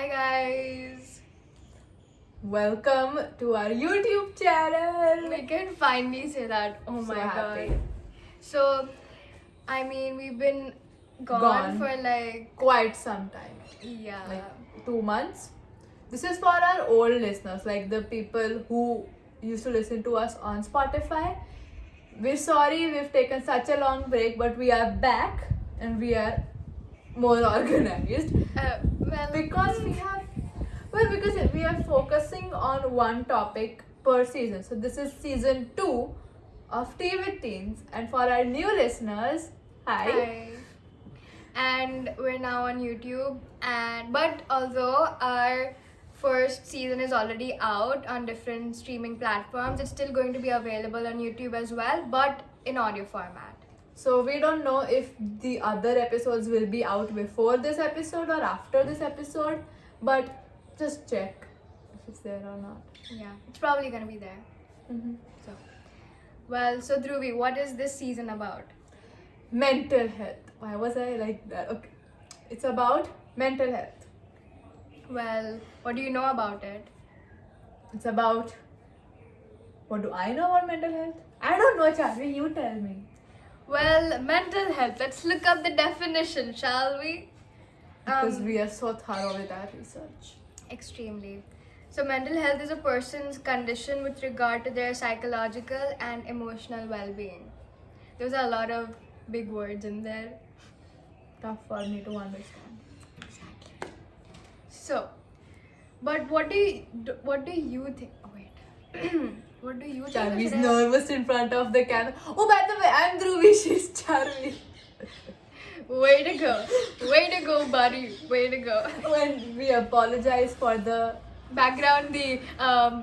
Hi guys! Welcome to our YouTube channel. We can finally say that. Oh So my happy. god. So, we've been gone for like, Quite some time, yeah. like 2 months. This is for our old listeners, like the people who used to listen to us on Spotify. We're sorry we've taken such a long break, but we are back and we are more organized because we are focusing on one topic per season. So this is season 2 of Tea with Teens, and for our new listeners, hi. And we're now on YouTube, but although our first season is already out on different streaming platforms, it's still going to be available on YouTube as well, but in audio format. So we don't know if the other episodes will be out before this episode or after this episode, but just check if it's there or not. Yeah, it's probably gonna be there. So Dhruvi, what is this season about? Mental health. Why was I like that? Okay. It's about mental health. Well, what do you know about it? It's about, what do I know about mental health? I don't know, Charvi. You tell me. Well, mental health. Let's look up the definition, shall we? Because we are so thorough with our research. Extremely. So, mental health is a person's condition with regard to their psychological and emotional well-being. Those are a lot of big words in there. Tough for me to understand. Exactly. So, but what do you think? Oh wait, what do you think? Charvi's should I- nervous in front of the camera. Oh, by the way, I'm Dhruvi. She's Charvi. Way to go, buddy. Way to go. When we apologize for the Background, the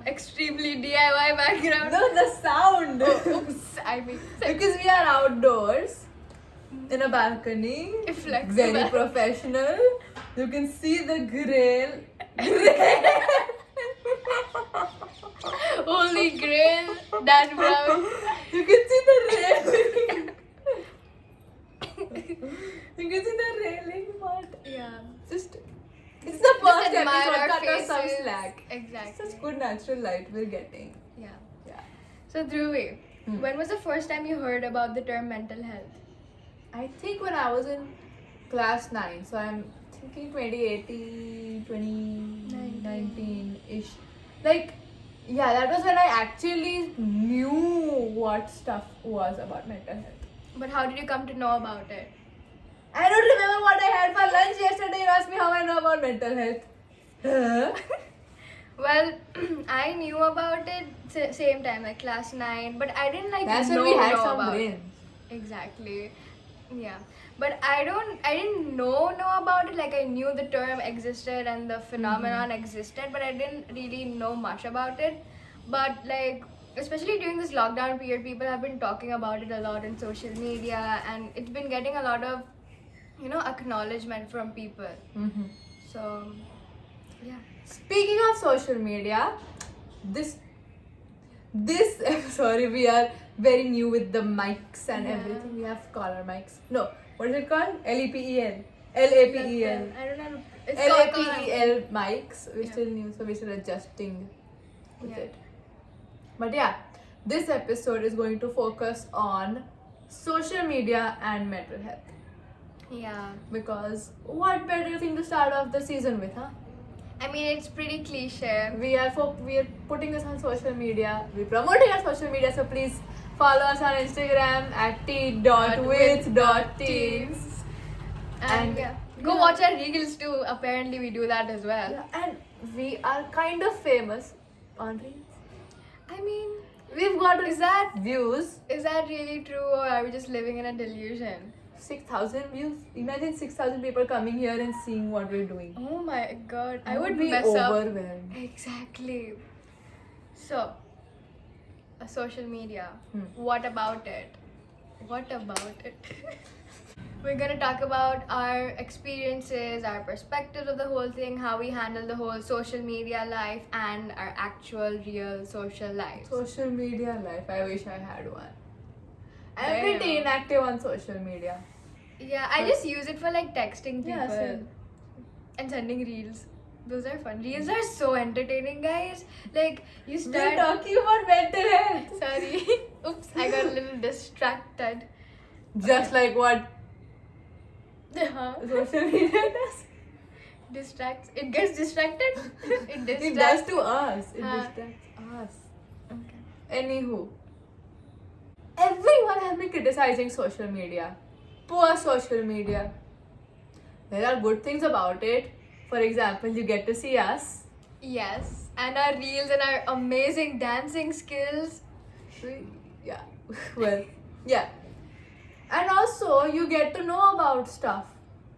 extremely DIY background. no, the sound. Oops, I mean, Because we are outdoors in a balcony. Flexible. Very professional. You can see the grill. Holy grail, Dan Brown. You can see the railing. You can see the railing, but Yeah. just it's the first admire episode. our Cut us some faces. slack. Exactly. Such good natural light we're getting. Yeah. Yeah. So Dhruvi, Hmm. when was the first time you heard about the term mental health? I think when I was in class 9, so I'm thinking 2018, 2019-ish. Like, yeah, that was when I actually knew what stuff was about mental health. But how did you come to know about it? I don't remember what I had for lunch yesterday. You asked me how I know about mental health. Huh? Well, I knew about it same time, like class 9, but I didn't like That's know, when we had know some about brains. Exactly. Yeah. But I didn't know about it. Like I knew the term existed and the phenomenon existed, but I didn't really know much about it. But like especially during this lockdown period, people have been talking about it a lot on social media, and it's been getting a lot of acknowledgement from people. So yeah. Speaking of social media, this sorry, we are very new with the mics and Yeah. everything. We have collar mics. No, what is it called? LEPEL. LAPEL. I don't know. It's called LAPEL mics. We're Yeah. still new, so we're still adjusting with Yeah. it. But yeah, this episode is going to focus on social media and mental health. Yeah. Because what better thing to start off the season with, huh? I mean, it's pretty cliche. We are putting this on social media. We're promoting our social media, so please follow us on Instagram at tea.with.teens. And yeah. Go watch our reels too. Apparently, we do that as well. Yeah, and we are kind of famous on reels. I mean, We've got is that views. really true, or are we just living in a delusion? 6,000 views. Imagine 6,000 people coming here and seeing what we're doing. Oh my god, I would be mess up. overwhelmed. Exactly. So, social media. Hmm. What about it? What about it? We're gonna talk about our experiences, our perspectives of the whole thing, how we handle the whole social media life, and our actual real social lives. Social media life. I wish I had one. I'm Damn. pretty inactive on social media. Yeah, I just use it for like texting people Yeah, same. and sending reels. Those are fun. Reels are so entertaining, guys. Like you We're start. talking about mental health. Sorry. Oops, I got a little distracted. Just like what Huh? social media does. Distracts. It gets distracted. It distracts. It does to us. It Huh. distracts us. Okay. Anywho, everyone has been criticizing social media. Poor social media. There are good things about it. For example, you get to see us. Yes, and our reels and our amazing dancing skills. Yeah. Well, yeah. And also, you get to know about stuff.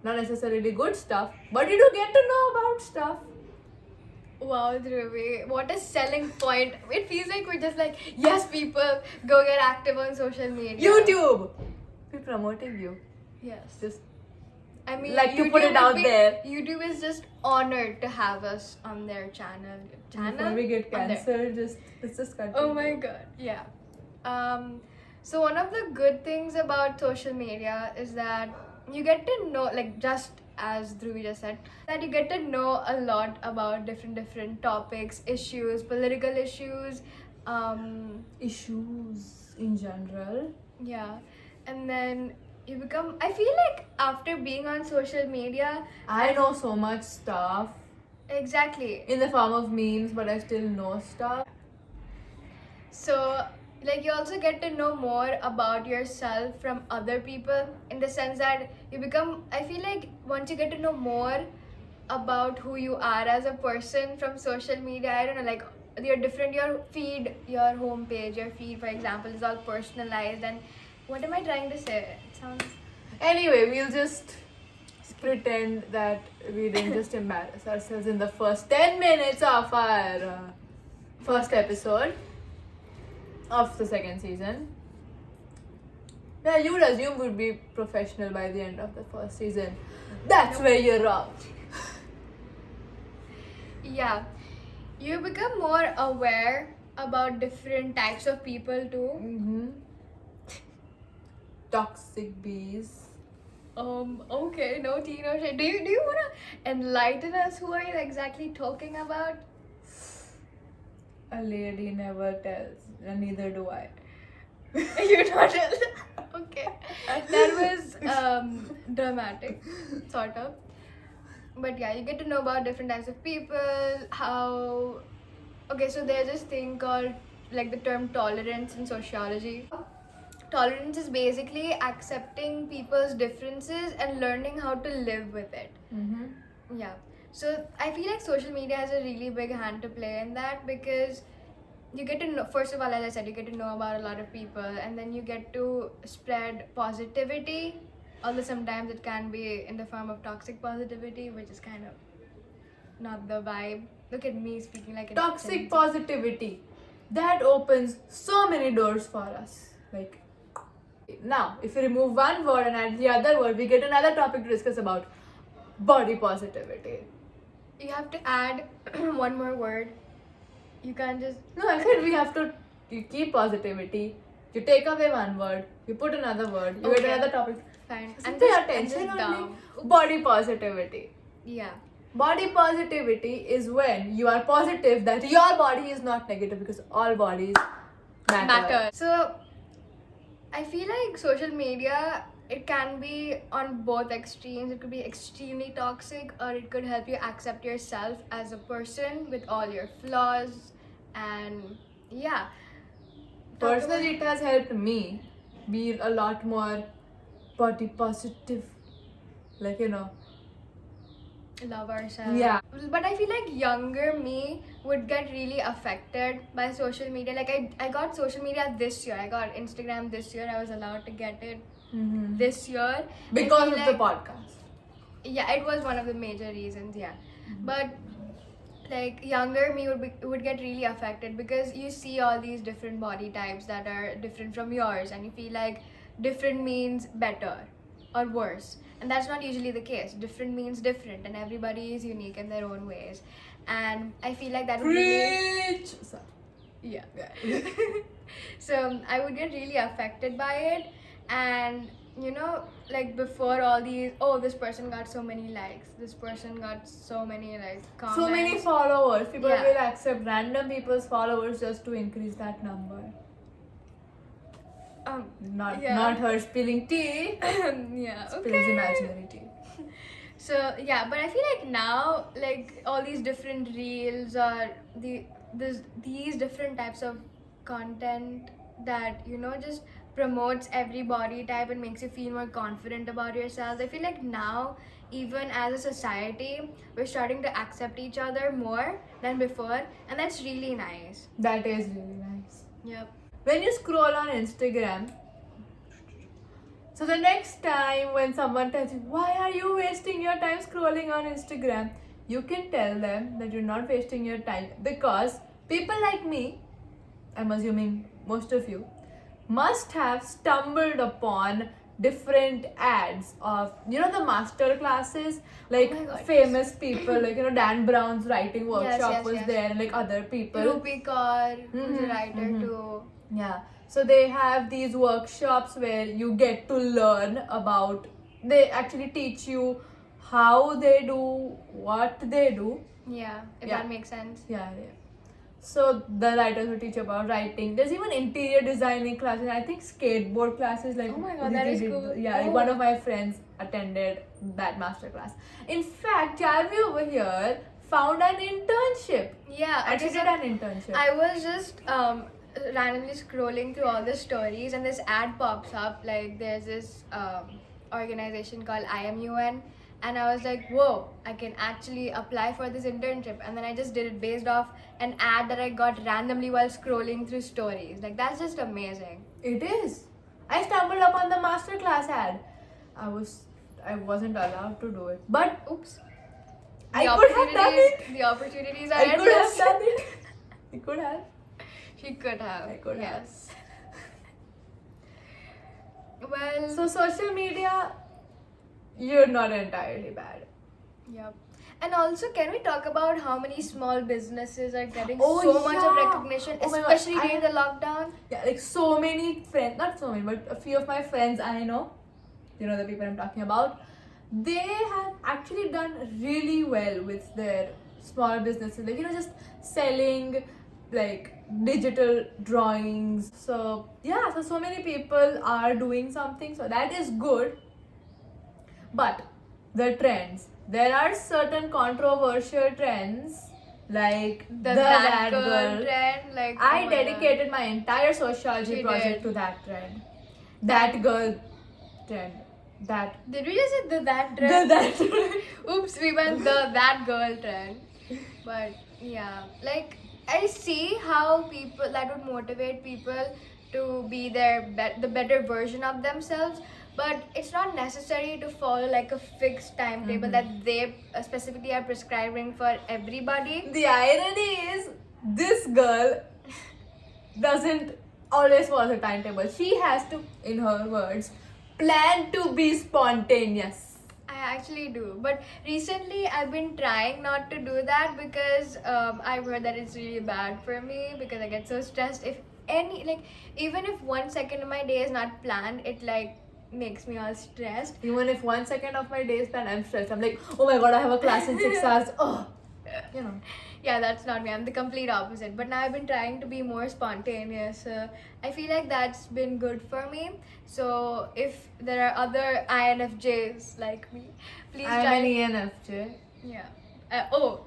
Not necessarily good stuff, but you do get to know about stuff. Wow, Dhruvi, what a selling point. It feels like we're just like, yes, people, go get active on social media. YouTube! We're promoting you. Yes. Just I mean, like to put it would out there. YouTube is just honored to have us on their channel. Before we get On their- cancelled, let's just cut Oh it. my god, yeah. So one of the good things about social media is that you get to know, like just as Dhruvi just said, that you get to know a lot about different topics, issues, political issues, Issues in general. yeah, and then you become. I feel like after being on social media, I know so much stuff exactly. in the form of memes, but I still know stuff. So, like, you also get to know more about yourself from other people in the sense that you become. I feel like once you get to know more about who you are as a person from social media, I don't know, like, you're different, your feed, your homepage, your feed, for example, is all personalized. And what am I trying to say? It sounds. Anyway, we'll just pretend that we didn't just embarrass ourselves in the first 10 minutes of our first episode of the second season. Yeah, you would assume we'd be professional by the end of the first season. That's where you're wrong. Yeah. You become more aware about different types of people too. Mm-hmm. Toxic bees. Okay, no tea, no shade. Do you wanna enlighten us? Who are you exactly talking about? A lady never tells, and neither do I. You don't okay. That was dramatic, sort of. But yeah, you get to know about different types of people, how okay, so there's this thing called like the term tolerance in sociology. Tolerance is basically accepting people's differences and learning how to live with it. Mm-hmm. Yeah. So I feel like social media has a really big hand to play in that because you get to know, first of all, as I said, you get to know about a lot of people and then you get to spread positivity, although sometimes it can be in the form of toxic positivity, which is kind of not the vibe. Look at me speaking like a Toxic Gen Z. positivity. That opens so many doors for us. Like, now, if we remove one word and add the other word, we get another topic to discuss about body positivity. You have to add one more word. You can't just No, I said we have to you keep positivity. You take away one word, you put another word, you Okay. get another topic. find. So I'm pay just, I'm attention just on me. dumb. Body positivity. Yeah. Body positivity is when you are positive that your body is not negative because all bodies matter. So I feel like social media, it can be on both extremes. It could be extremely toxic or it could help you accept yourself as a person with all your flaws and yeah. Talk Personally, it has helped me be a lot more body positive. Like, love ourselves. Yeah. But I feel like younger me would get really affected by social media. Like I got social media this year. I got Instagram this year. I was allowed to get it Mm-hmm. this year. Because I of feel the like- podcast. Yeah, it was one of the major reasons, yeah. But like younger me would get really affected because you see all these different body types that are different from yours and you feel like different means better or worse, and that's not usually the case. Different means different and everybody is unique in their own ways, and I feel like that would really Preach! Sorry. yeah so I would get really affected by it, and you know, like before all these, oh, this person got so many likes, this person got so many like comments. So many followers. People Yeah. will accept random people's followers just to increase that number. Not Yeah. not her spilling tea. Yeah, Spills okay. imaginary tea. So yeah, but I feel like now, like all these different reels or these different types of content that, you know, just promotes every body type and makes you feel more confident about yourselves. I feel like now, even as a society, we're starting to accept each other more than before, and that's really nice. That is really nice. Yep. When you scroll on Instagram, so the next time when someone tells you, why are you wasting your time scrolling on Instagram? You can tell them that you're not wasting your time because people like me, I'm assuming most of you, must have stumbled upon different ads of, you know, the master classes, like Oh my God, famous people, like, you know, Dan Brown's writing workshop yes, was yes. there, and like other people. Rupi Kaur, who's a Mhm, writer mhm. too. Yeah. So they have these workshops where you get to learn about, they actually teach you how they do what they do. Yeah, if Yeah. that makes sense. Yeah, yeah. So the writers will teach you about writing. There's even interior designing classes. I think skateboard classes. Like, Oh my God, that is did- cool. Yeah, like Oh. one of my friends attended that master class. In fact, Jarvi over here found an internship. Yeah, And she okay, did so an internship. I was just randomly scrolling through all the stories, and this ad pops up. Like, there's this organization called IMUN, and I was like, whoa, I can actually apply for this internship. And then I just did it based off an ad that I got randomly while scrolling through stories. Like, that's just amazing. It is. I stumbled upon the masterclass ad. I wasn't allowed to do it, but Oops. I could have done it. The opportunities are I could have endless. done it. I could have. She could have. I could have. yes. Well, So social media, you're not entirely bad. yep. And also, can we talk about how many small businesses are getting Oh, so much of yeah. recognition, Oh my God, especially I- during the lockdown? Yeah, like so many friends, not so many, but a few of my friends I know, you know the people I'm talking about, they have actually done really well with their small businesses. Like, you know, just selling like digital drawings. So yeah, so many people are doing something, so that is good. But the trends, there are certain controversial trends like The that girl trend, like oh I my God. dedicated my entire sociology She project did. to that trend. That girl trend. That Did we just say the that trend? that trend. Oops, we went the that girl trend. But yeah, like I see how people that would motivate people to be the better version of themselves. But it's not necessary to follow like a fixed timetable that they specifically are prescribing for everybody. The irony is, this girl doesn't always follow the timetable. She has to, in her words, plan to be spontaneous. I actually do, but recently I've been trying not to do that because I've heard that it's really bad for me because I get so stressed. If even if 1 second of my day is not planned, it like makes me all stressed. Even if 1 second of my day is planned, I'm stressed. I'm like, oh my god, I have a class in 6 hours. Oh, you know. Yeah, that's not me. I'm the complete opposite. But now I've been trying to be more spontaneous. I feel like that's been good for me. So if there are other INFJs like me, please I'm try. an ENFJ. Yeah.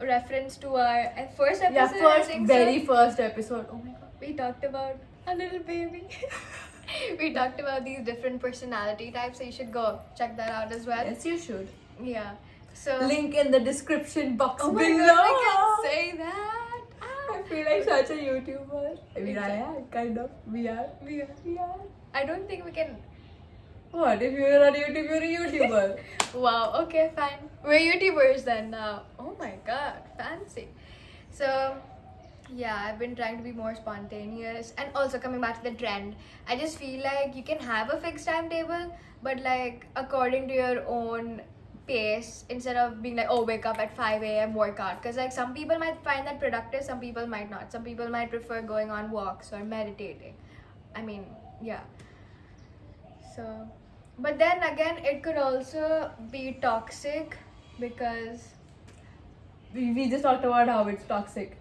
Reference to our first episode. Yeah, I first, think very so. first episode. Oh my god. We talked about a little baby. We talked about these different personality types, so you should go check that out as well. Yes, you should. Yeah. So Link in the description box oh my below. god, I can say that. I feel like such a YouTuber. I mean, I Exactly. am, kind of. We are. We are. I don't think we can. What? If you're on YouTube, you're a YouTuber. Wow. Okay, fine. We're YouTubers then now. Oh my god, fancy. So yeah, I've been trying to be more spontaneous, and also coming back to the trend, I just feel like you can have a fixed timetable, but like according to your own pace, instead of being like, oh, wake up at 5 a.m. workout, because like some people might find that productive, some people might not. Some people might prefer going on walks or meditating. I mean, yeah. So But then again, it could also be toxic because. We just talked about how it's toxic.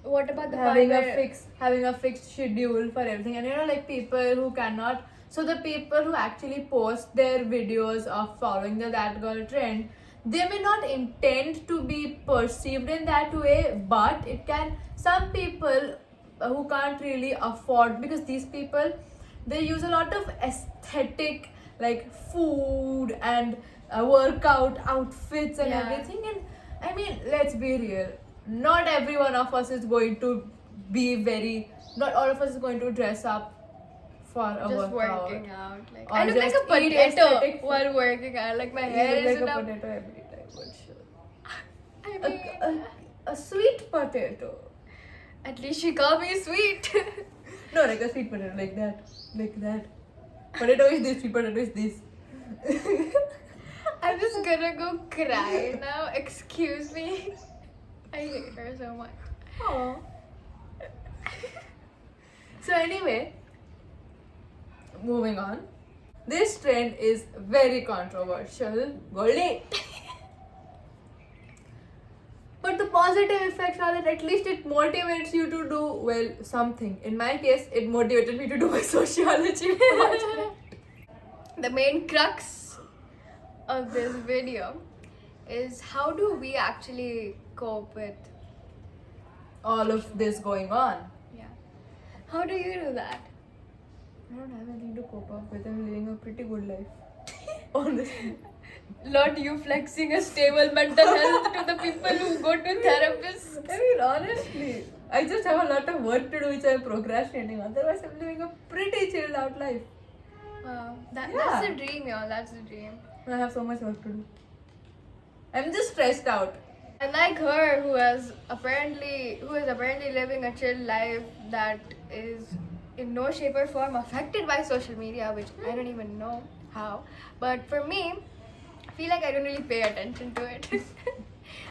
What about the having part a where- fixed schedule for everything, and like people who cannot, so the people who actually post their videos of following the that girl trend, they may not intend to be perceived in that way, but it can, some people who can't really afford, because these people, they use a lot of aesthetic like food and workout outfits and Yeah. everything, and I mean, let's be real, not every one of us is going to be very, not all of us is going to dress up for a just workout. working out. Like Or I look like just a eat potato aesthetic food. while working out. Like my You hair look like isn't a up. potato every time, but sure. I A, mean, a sweet potato. at least she called me sweet. No, like a sweet potato, like that. Like that. Potato is this, sweet potato is this. I'm just gonna go cry now. Excuse me. I hate her so much. Aww. So anyway, moving on. This trend is very controversial. Goldie. But the positive effects are that at least it motivates you to do, well, something. In my case, it motivated me to do my sociology project. The main crux of this video is how do we actually cope with, All of this going on. yeah. How do you do that? I don't have anything to cope up with. I'm living a pretty good life. Honestly. Not you flexing a stable mental health to the people who go to therapists. I mean, honestly, I just have a lot of work to do which I'm procrastinating. Otherwise, I'm living a pretty chilled out life. Wow, Yeah. that's the dream, y'all. That's the dream. I have so much work to do. I'm just stressed out. Unlike her, who is apparently living a chill life that is in no shape or form affected by social media, which I don't even know how. But for me, I feel like I don't really pay attention to it.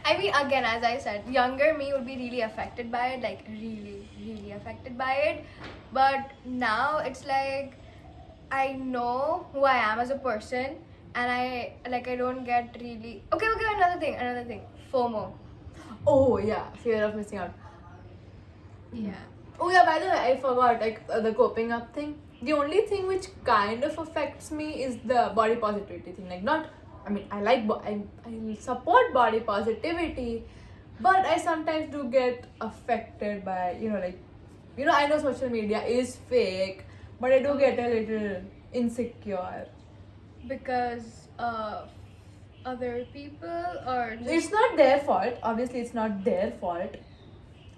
I mean, again, as I said, younger me would be really affected by it, like really, really affected by it. But now it's like I know who I am as a person, and I don't get really okay. Another thing, FOMO. Oh, yeah, fear of missing out. Yeah. Oh, yeah, by the way, I forgot, like, the coping up thing. The only thing which kind of affects me is the body positivity thing. Like, not, I mean, I like, I support body positivity, but I sometimes do get affected by, I know social media is fake, but I do get a little insecure. Because of other people or just It's not their fault. Obviously, it's not their fault.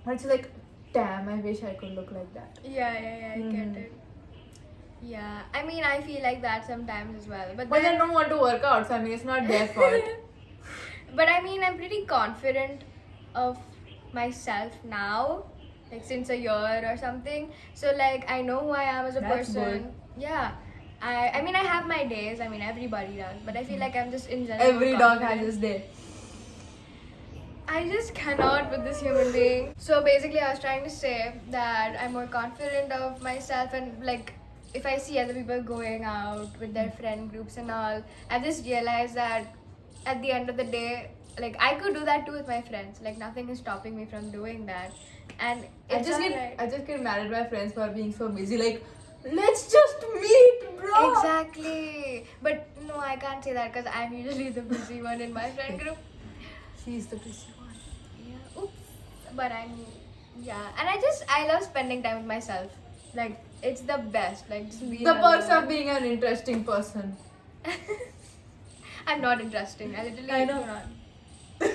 But it's like, damn, I wish I could look like that. yeah, I get it. Yeah, I mean, I feel like that sometimes as well. But But I then, don't want to work out, so I mean, it's not their fault. but I mean, I'm pretty confident of myself now, like since a year or something. So like, I know who I am as a That's person. good. Yeah. I mean, I have my days. I mean, everybody does. But I feel like I'm just in general. Every more dog confident. has his day. I just cannot with this human being. So basically, I was trying to say that I'm more confident of myself, and like if I see other people going out with their friend groups and all, I just realized that at the end of the day, like I could do that too with my friends. Like nothing is stopping me from doing that, and it's alright. I just get mad at my friends for being so busy. Like, let's just meet, bro. Exactly. But no, I can't say that because I'm usually the busy one in my friend group. She's the busy one. Yeah. Oops. But and I love spending time with myself. Like it's the best. Like just being The perks alone. of being an interesting person. I'm not interesting. I literally I know. do not.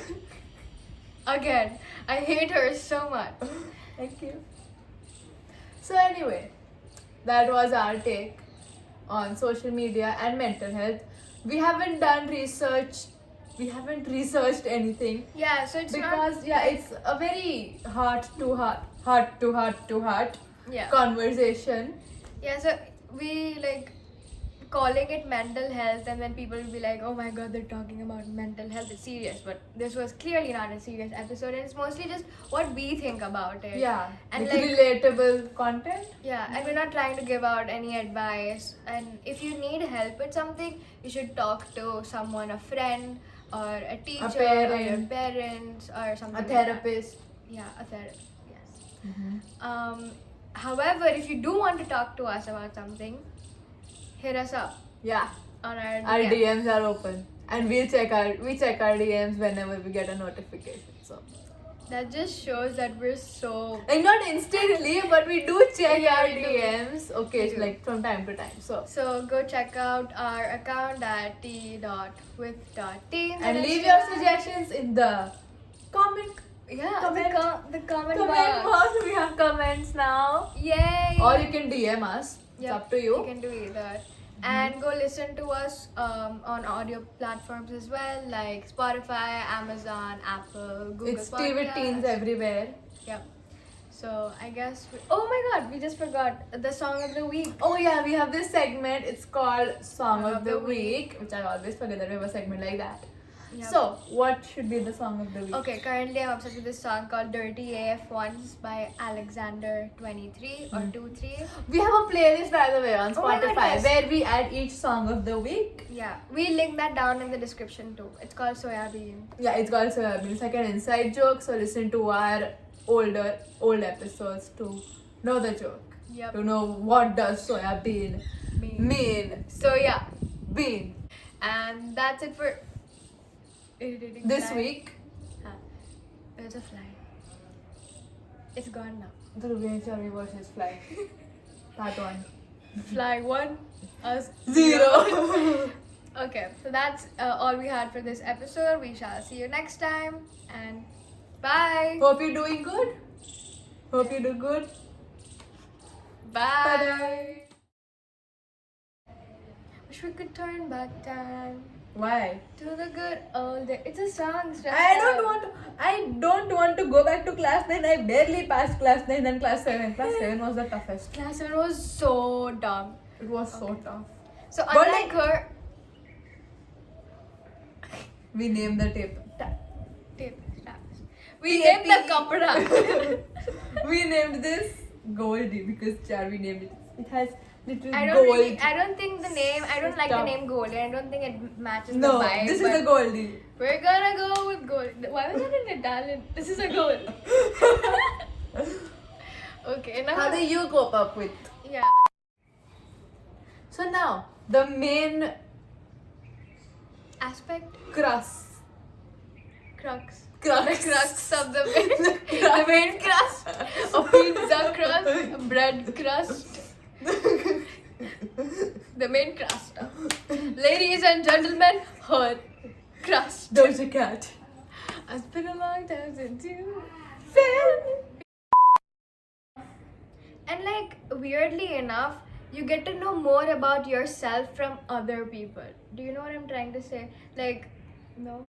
Again, I hate her so much. Thank you. So anyway, that was our take on social media and mental health. We haven't done research. We haven't researched anything Yeah, so it's because not it's a very heart to heart yeah. conversation. Yeah, so we like calling it mental health, and then people will be like, oh my god, they're talking about mental health, it's serious. But this was clearly not a serious episode, and it's mostly just what we think about it. Yeah, and like relatable content. yeah, and we're not trying to give out any advice. And if you need help with something, you should talk to someone, a friend, or a teacher, or your parent. parents, or something. A like that. therapist. Yeah, a therapist. Yes. However, if you do want to talk to us about something, hit us up Yeah, on our our DM. DMs are open, and we check our DMs whenever we get a notification. So That just shows that we're so. like not instantly, but we do check Yeah, our we do. DMs. Okay, We do. like from time to time. So go check out our account at t.with.teens And on leave your Instagram. suggestions in the comment Yeah, Comment. the comment comment box. box. We have comments now. Yay! Or you can DM us. It's Yep, up to you. You can do either. And go listen to us on audio platforms as well, like Spotify, Amazon, Apple, Google It's Tea with Teens Podcasts. everywhere. Yep. So I guess. Oh my God, we just forgot the song of the week. Oh yeah, we have this segment. It's called Song Song of the Week, which I always forget that we have a segment like that. Yep. So, what should be the Song of the Week? Okay, currently I'm obsessed with this song called Dirty AF Ones by Alexander23 or 23. We have a playlist, by the way, on Oh my Spotify God, yes. where we add each Song of the Week. Yeah, we link that down in the description too. It's called Soya Bean. Yeah, it's called Soyabeen. It's like an inside joke, so listen to our old episodes to know the joke. Yep. To know what does soybean mean. So yeah, Bean. and that's it for irritating This fly. week, Huh. There's a fly. It's gone now. the Ruby Cherry versus Fly. Part 1. Fly 1, us 0. Okay, so that's all we had for this episode. We shall see you next time, and bye. Hope you're doing good. Hope you do good. Bye. Wish we could turn back time Why? to the good old days. It's a song. I don't want to go back to class 9. I barely passed class 9 and class 7. Class 7 was the toughest. Class 7 was so dumb. It was so tough. So But unlike her, We named the tape. tape straps. We named the kapda. We named this Goldie because Charvi named it. It has little I gold. don't think the name. I don't like the stuff. name Gold. I don't think it matches No, the vibe. this is but the Goldie. We're gonna go with Gold. Why was that in Italian? This is a Gold. Okay, now. How do you cope up with? Yeah. So now, the main Aspect. crux. Crux. Crux. The crux of the main crust. A pizza crust. Bread crust. The main crust. Ladies and gentlemen, her crust. Doja Cat. It's been a long time since you Fail. And like weirdly enough, you get to know more about yourself from other people. Do you know what I'm trying to say? Like, no.